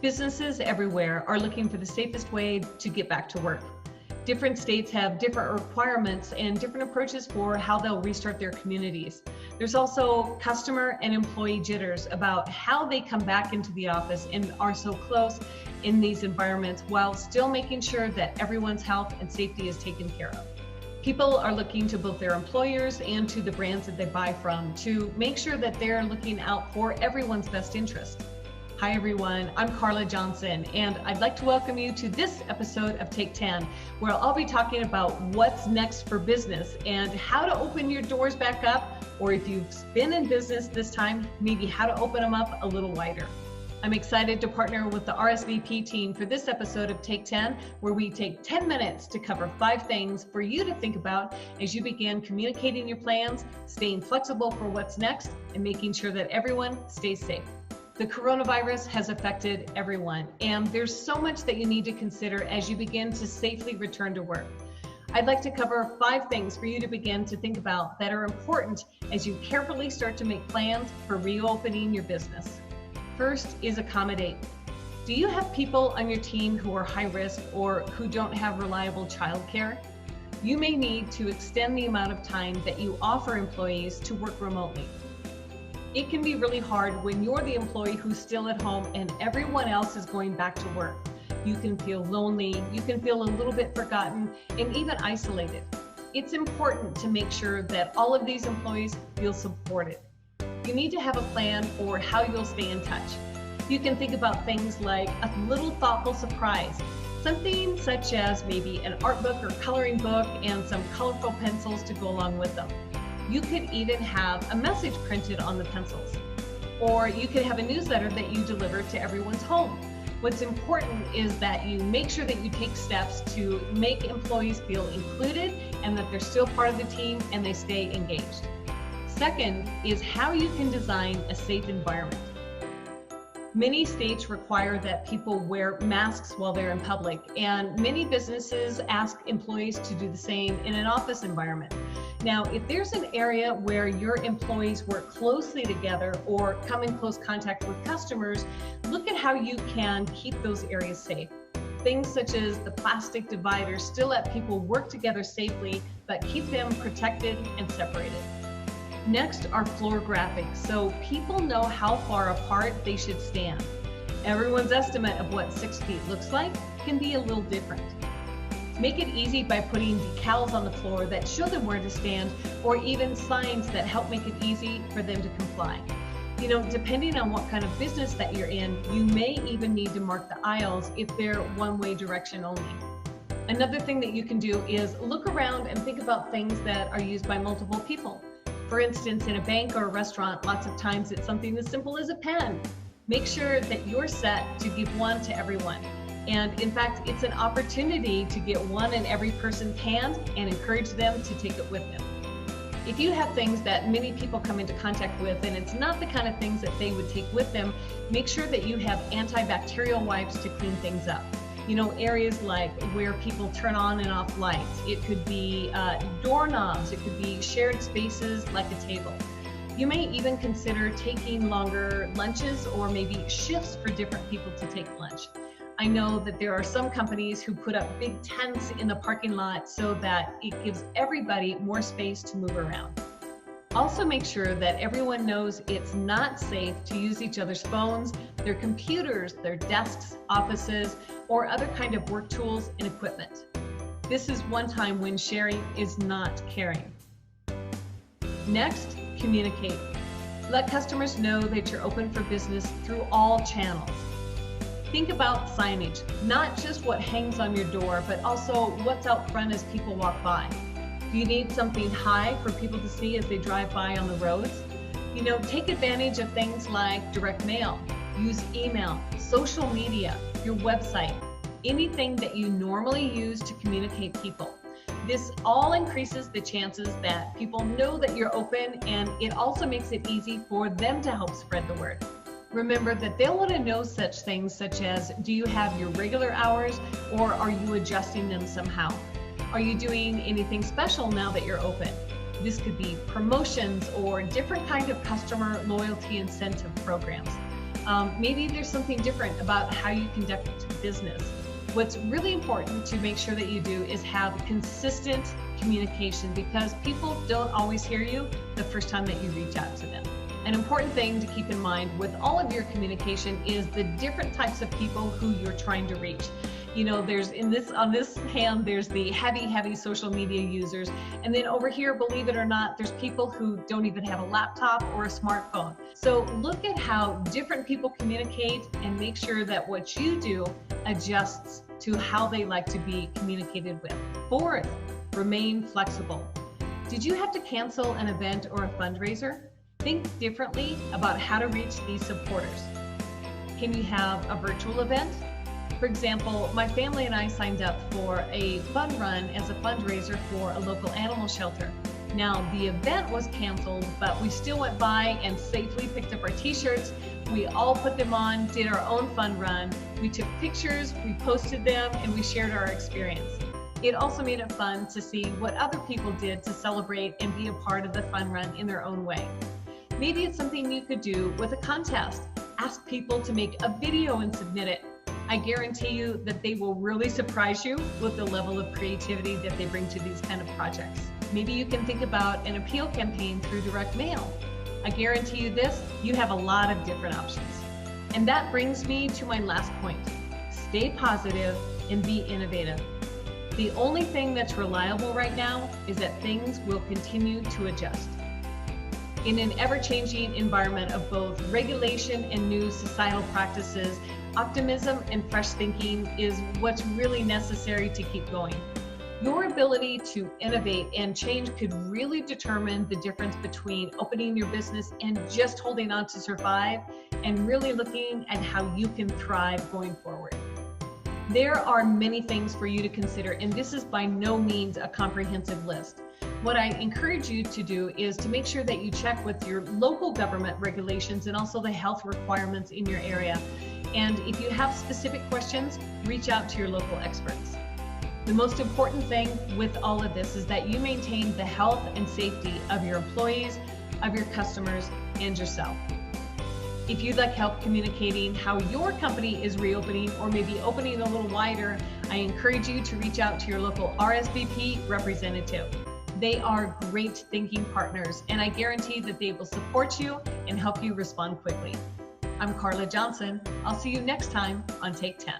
Businesses everywhere are looking for the safest way to get back to work. Different states have different requirements and different approaches for how they'll restart their communities. There's also customer and employee jitters about how they come back into the office and are so close in these environments while still making sure that everyone's health and safety is taken care of. People are looking to both their employers and to the brands that they buy from to make sure that they're looking out for everyone's best interest. Hi everyone, I'm Carla Johnson, and I'd like to welcome you to this episode of Take 10, where I'll be talking about what's next for business and how to open your doors back up, or if you've been in business this time, maybe how to open them up a little wider. I'm excited to partner with the RSVP team for this episode of Take 10, where we take 10 minutes to cover 5 things for you to think about as you begin communicating your plans, staying flexible for what's next, and making sure that everyone stays safe. The coronavirus has affected everyone, and there's so much that you need to consider as you begin to safely return to work. I'd like to cover 5 things for you to begin to think about that are important as you carefully start to make plans for reopening your business. First is accommodate. Do you have people on your team who are high risk or who don't have reliable childcare? You may need to extend the amount of time that you offer employees to work remotely. It can be really hard when you're the employee who's still at home and everyone else is going back to work. You can feel lonely, you can feel a little bit forgotten, and even isolated. It's important to make sure that all of these employees feel supported. You need to have a plan for how you'll stay in touch. You can think about things like a little thoughtful surprise, something such as maybe an art book or coloring book and some colorful pencils to go along with them. You could even have a message printed on the pencils, or you could have a newsletter that you deliver to everyone's home. What's important is that you make sure that you take steps to make employees feel included and that they're still part of the team and they stay engaged. Second is how you can design a safe environment. Many states require that people wear masks while they're in public, and many businesses ask employees to do the same in an office environment. Now, if there's an area where your employees work closely together or come in close contact with customers, look at how you can keep those areas safe. Things such as the plastic dividers still let people work together safely, but keep them protected and separated. Next are floor graphics, so people know how far apart they should stand. Everyone's estimate of what 6 feet looks like can be a little different. Make it easy by putting decals on the floor that show them where to stand, or even signs that help make it easy for them to comply. You know, depending on what kind of business that you're in, you may even need to mark the aisles if they're one-way direction only. Another thing that you can do is look around and think about things that are used by multiple people. For instance, in a bank or a restaurant, lots of times it's something as simple as a pen. Make sure that you're set to give one to everyone. And in fact, it's an opportunity to get one in every person's hand and encourage them to take it with them. If you have things that many people come into contact with and it's not the kind of things that they would take with them, make sure that you have antibacterial wipes to clean things up. You know, areas like where people turn on and off lights. It could be doorknobs. It could be shared spaces like a table. You may even consider taking longer lunches or maybe shifts for different people to take lunch. I know that there are some companies who put up big tents in the parking lot so that it gives everybody more space to move around. Also make sure that everyone knows it's not safe to use each other's phones, their computers, their desks, offices, or other kind of work tools and equipment. This is one time when sharing is not caring. Next, communicate. Let customers know that you're open for business through all channels. Think about signage, not just what hangs on your door, but also what's out front as people walk by. Do you need something high for people to see as they drive by on the roads? You know, take advantage of things like direct mail, use email, social media, your website, anything that you normally use to communicate people. This all increases the chances that people know that you're open, and it also makes it easy for them to help spread the word. Remember that they'll want to know such things such as, do you have your regular hours or are you adjusting them somehow? Are you doing anything special now that you're open? This could be promotions or different kind of customer loyalty incentive programs. Maybe there's something different about how you conduct business. What's really important to make sure that you do is have consistent communication, because people don't always hear you the first time that you reach out to them. An important thing to keep in mind with all of your communication is the different types of people who you're trying to reach. You know, there's on this hand, there's the heavy social media users. And then over here, believe it or not, there's people who don't even have a laptop or a smartphone. So look at how different people communicate and make sure that what you do adjusts to how they like to be communicated with. Fourth, remain flexible. Did you have to cancel an event or a fundraiser? Think differently about how to reach these supporters. Can you have a virtual event? For example, my family and I signed up for a fun run as a fundraiser for a local animal shelter. Now, the event was canceled, but we still went by and safely picked up our t-shirts. We all put them on, did our own fun run. We took pictures, we posted them, and we shared our experience. It also made it fun to see what other people did to celebrate and be a part of the fun run in their own way. Maybe it's something you could do with a contest. Ask people to make a video and submit it. I guarantee you that they will really surprise you with the level of creativity that they bring to these kind of projects. Maybe you can think about an appeal campaign through direct mail. I guarantee you this, you have a lot of different options. And that brings me to my last point. Stay positive and be innovative. The only thing that's reliable right now is that things will continue to adjust. In an ever-changing environment of both regulation and new societal practices, optimism and fresh thinking is what's really necessary to keep going. Your ability to innovate and change could really determine the difference between opening your business and just holding on to survive, and really looking at how you can thrive going forward. There are many things for you to consider, and this is by no means a comprehensive list. What I encourage you to do is to make sure that you check with your local government regulations and also the health requirements in your area. And if you have specific questions, reach out to your local experts. The most important thing with all of this is that you maintain the health and safety of your employees, of your customers, and yourself. If you'd like help communicating how your company is reopening or maybe opening a little wider, I encourage you to reach out to your local RSVP representative. They are great thinking partners, and I guarantee that they will support you and help you respond quickly. I'm Carla Johnson. I'll see you next time on Take 10.